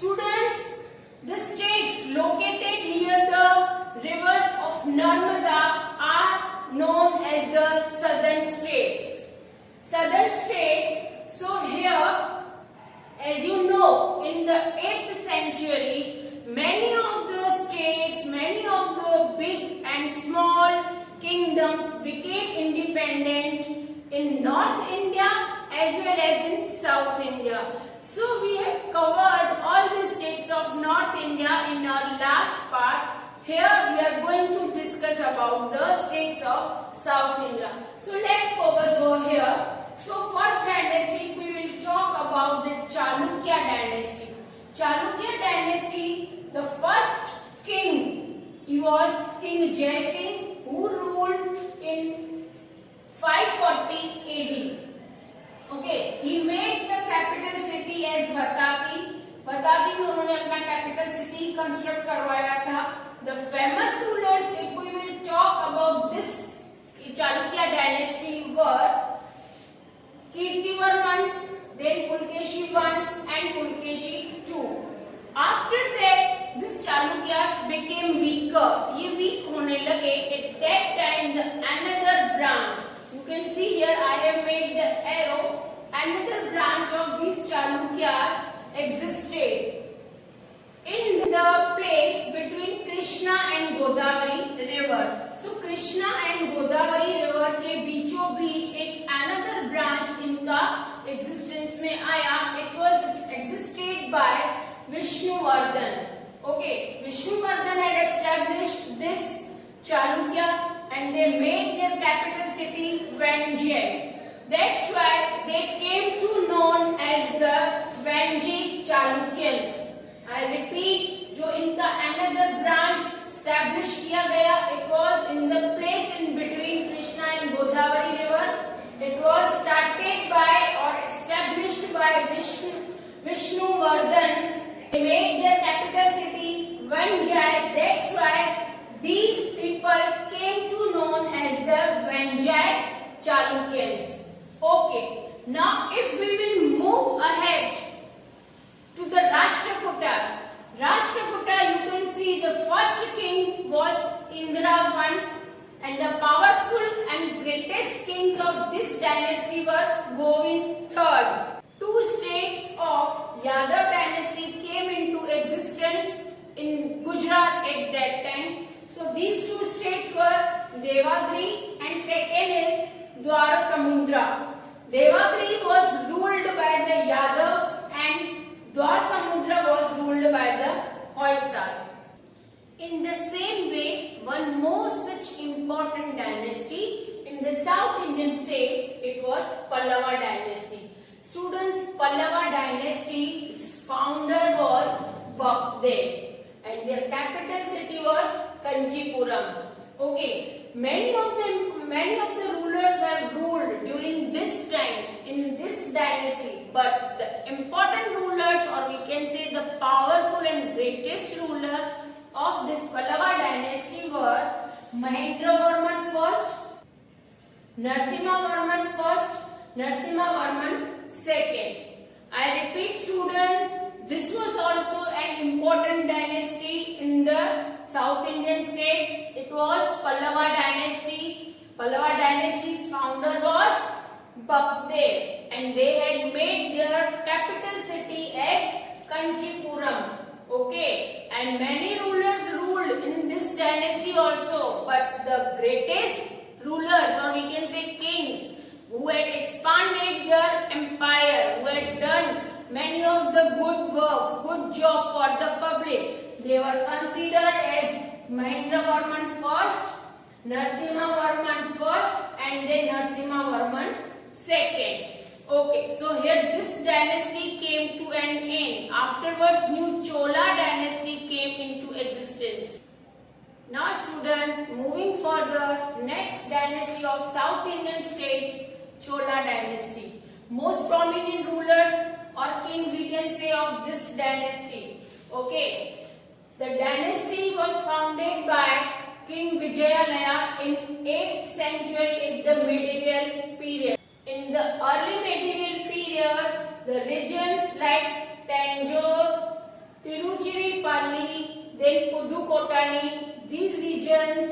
Students, the states located near the river of Narmada are known as the southern states. Southern states, so here, as you know, in the 8th century, many of the states, many of the big and small kingdoms became independent in North India as well as in South India. So we have covered all the states of North India in our last part. Here we are going to discuss about the states of South India. So let's focus over here. So first dynasty, we will talk about the Chalukya dynasty. Chalukya dynasty, the first king, he was King Jai Singh, who ruled in 540 AD. Okay, he made the capital city as Vatapi. Vatapi में उन्होंने अपना capital city construct करवाया था. The famous rulers, if we will talk about this Chalukya dynasty, were Kirtivarman, then Pulkeshi I and Pulkeshi II. After that, these Chalukyas became weaker. ये weak होने लगे. At that time, the another branch. You can see here I have made the arrow. Another branch of these Chalukyas existed in the place between Krishna and Godavari river. So Krishna and Godavari river के बीचों बीच एक another branch इनका existence में आया. It was existed by Vishnuvardhan. Okay, Vishnuvardhan had established this Chalukya and they made their capital city Vanji. That's why they came to known as the Vanji Chalukyans. I repeat, जो इनका another branch establish किया गया, it was in the place in between Krishna and Godavari river. It was started by or established by Vishnuvardhan. They made their capital city Vanji. That's why these people came to known as the Vanji Chalukyans. Okay, now if we will move ahead to the Rashtrakutas. Rashtrakuta, you can see the first king was Indra I and the powerful and greatest kings of this dynasty were Govind III. Two states of Yadav dynasty came into existence in Gujarat at that time. So these two states were Devagiri and second is Dwarasamudra. Devagiri was ruled by the Yadavs and Dwarasamudra was ruled by the Hoysal. In the same way, one more such important dynasty in the South Indian states, it was Pallava dynasty. Students, Pallava dynasty, its founder was Bhakdev and their capital city was Kanchipuram. Okay, many of the rulers have ruled during this time in this dynasty, but the important rulers, or we can say the powerful and greatest ruler of this Pallava dynasty were Mahendravarman first, Narasimhavarman first, Narasimhavarman second. I repeat, students, this was also an important dynasty in the South Indian states. It was Pallava dynasty. Pallava dynasty's founder was Bhakdev and they had made their capital city as Kanchipuram. Okay, and many rulers ruled in this dynasty also, but the greatest rulers, or we can say kings, who had expanded their empire, who had done many of the good works, good job for the public, they were considered as Mahendravarman first, Narasimhavarman first and then Narasimhavarman second. Okay, so here this dynasty came to an end. Afterwards, new Chola dynasty came into existence. Now students, moving further, next dynasty of South Indian states, Chola dynasty. Most prominent rulers or kings we can say of this dynasty. Okay, the dynasty was founded by King Vijayalaya in 8th century in the medieval period. In the early medieval period, the regions like Tanjore, Tiruchirappalli, then Pudukkottai. These regions,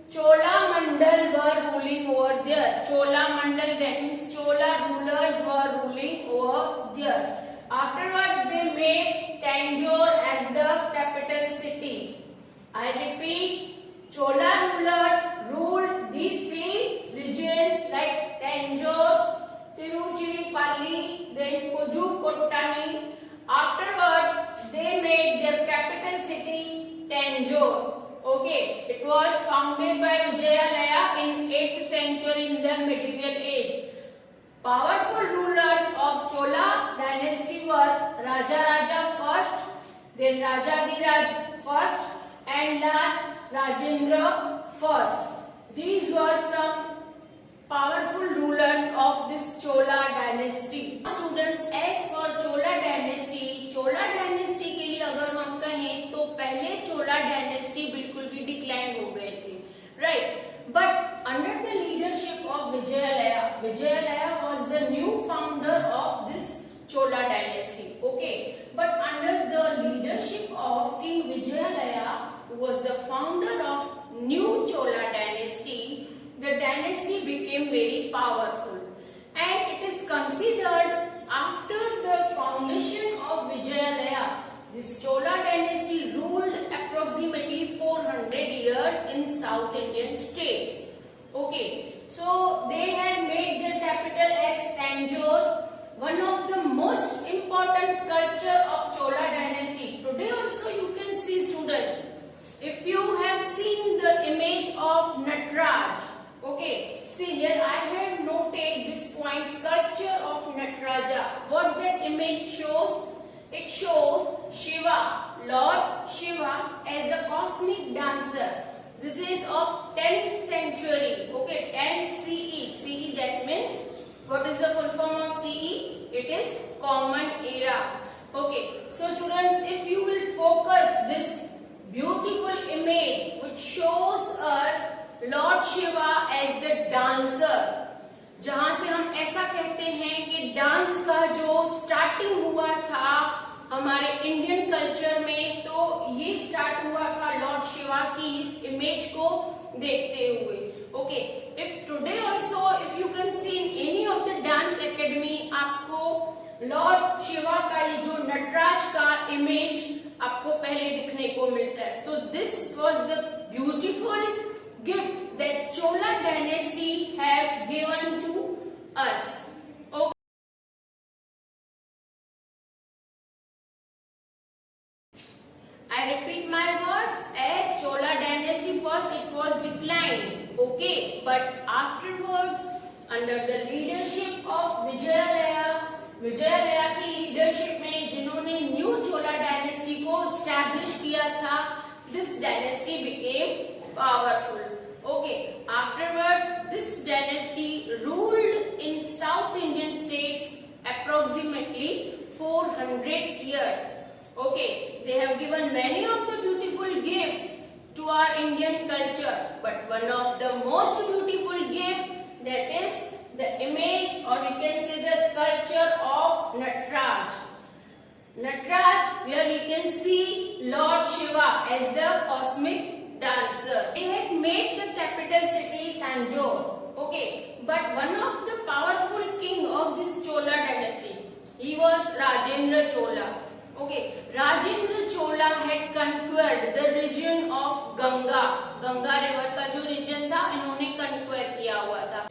Chola Mandal were ruling over there. Chola Mandal, that means Chola rulers were ruling over there. Afterwards, they made Tanjore as the capital city. I repeat, Chola rulers ruled these three regions like Tanjore, Tiruchirappalli, then Pudukkottai. Afterwards, they made their capital city Tanjore. Okay, it was founded by Vijayalaya in 8th century in the medieval age. Powerful rulers of Chola dynasty were Rajaraja first, then Rajadhiraj first, and last Rajendra first. These were some powerful rulers of this Chola dynasty. Students, as for Chola dynasty के लिए अगर हम कहें तो पहले Chola dynasty बिल्कुल भी decline हो गए थे, right? But under the leadership of Vijayalaya was the new founder of this Chola dynasty. Okay, but under the leadership of King Vijayalaya, who was the founder of new Chola dynasty, the dynasty became very powerful, and it is considered after the foundation of Vijayalaya, this Chola dynasty ruled approximately 400 years in South Indian states. Okay, so they had made their capital as Tanjore, one of the most important sculpture of Chola dynasty. Today also you can see, students, if you have seen the image of Nataraj. Okay, see here I have noted this point, sculpture of Nataraja. What that image shows? It shows Shiva, Lord Shiva as a cosmic dancer. This is of 10th century. Okay, 10 CE. CE, that means, what is the full form of CE? It is Common Era. Okay, so students, if you will focus this beautiful image which shows us Lord Shiva as the dancer, जहां से हम ऐसा कहते हैं कि dance का जो starting हुआ था हमारे इंडियन कल्चर में, तो ये स्टार्ट हुआ था लॉर्ड शिवा की इस इमेज को देखते हुए. Okay, if today also if you can see in any of the dance academy, आपको लॉर्ड शिवा का ये जो नटराज का इमेज आपको पहले दिखने को मिलता है. So this was the beautiful gift that Chola dynasty have given to us. Okay. I repeat my words, as Chola dynasty first it was declined. Okay, but afterwards under the leadership of Vijayalaya की leadership में जिन्होंने new Chola dynasty को establish किया था, this dynasty became powerful. Okay, afterwards this dynasty ruled in South Indian states approximately 400 years. Okay, they have given many of the beautiful gifts to our Indian culture, but one of the most beautiful gift, that is the image, or we can say the sculpture of Nataraj. Nataraj, where we can see Lord Shiva as the cosmic dancer. They had made the capital city Tanjore. Okay, but one of the powerful king of this Chola dynasty, he was Rajendra Chola. Okay, Rajendra Chola had conquered the region of Ganga. Ganga river का जो region था, इन्होंने conquer किया हुआ था.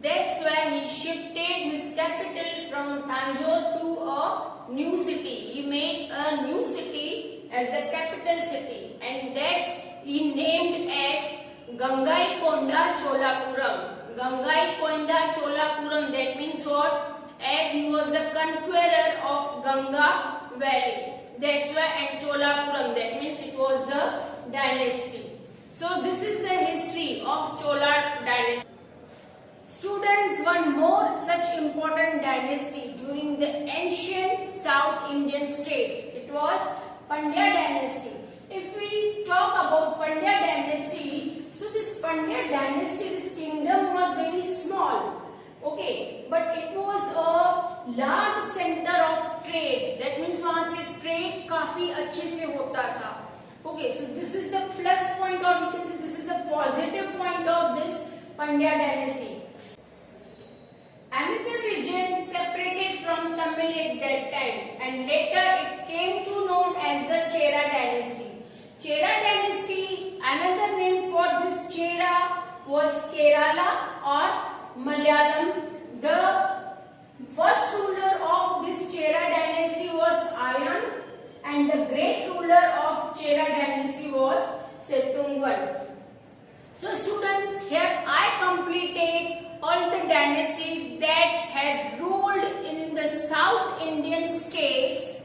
That's why he shifted his capital from Tanjore to a new city. He made a new city as the capital city, and that he named as Gangaikonda Cholapuram. Gangaikonda Cholapuram, that means what? As he was the conqueror of Ganga Valley. That's why, and Cholapuram, that means it was the dynasty. So this is the history of Chola dynasty. Students, one more such important dynasty during the ancient South Indian states, it was Pandya dynasty. If we talk about Pandya dynasty, so this Pandya dynasty, this kingdom was very small. Okay, but it was a large center of trade. trade. That means वहाँ से trade काफी अच्छे से होता था. Okay, so this is the plus point, or we can say this is the positive point of this Pandya dynasty. Another region separated from Tamil at that time, and later it came to known as the Chera dynasty. Chera dynasty, another name for this Chera was Kerala or Malayalam. The first ruler of this Chera dynasty was Ayan, and the great ruler of Chera dynasty was Setunggal. So students, here I completed all the dynasties that had ruled in the South Indian states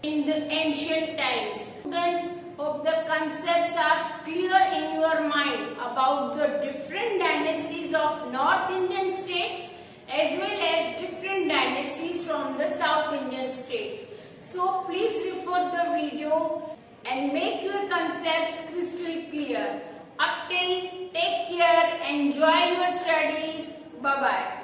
in the ancient times. Students, hope the concepts are clear in your mind about the different dynasties of North Indian states as well as different dynasties from the South Indian states. So please refer the video and make your concepts crystal clear. Up till, take care, enjoy your studies. Bye bye.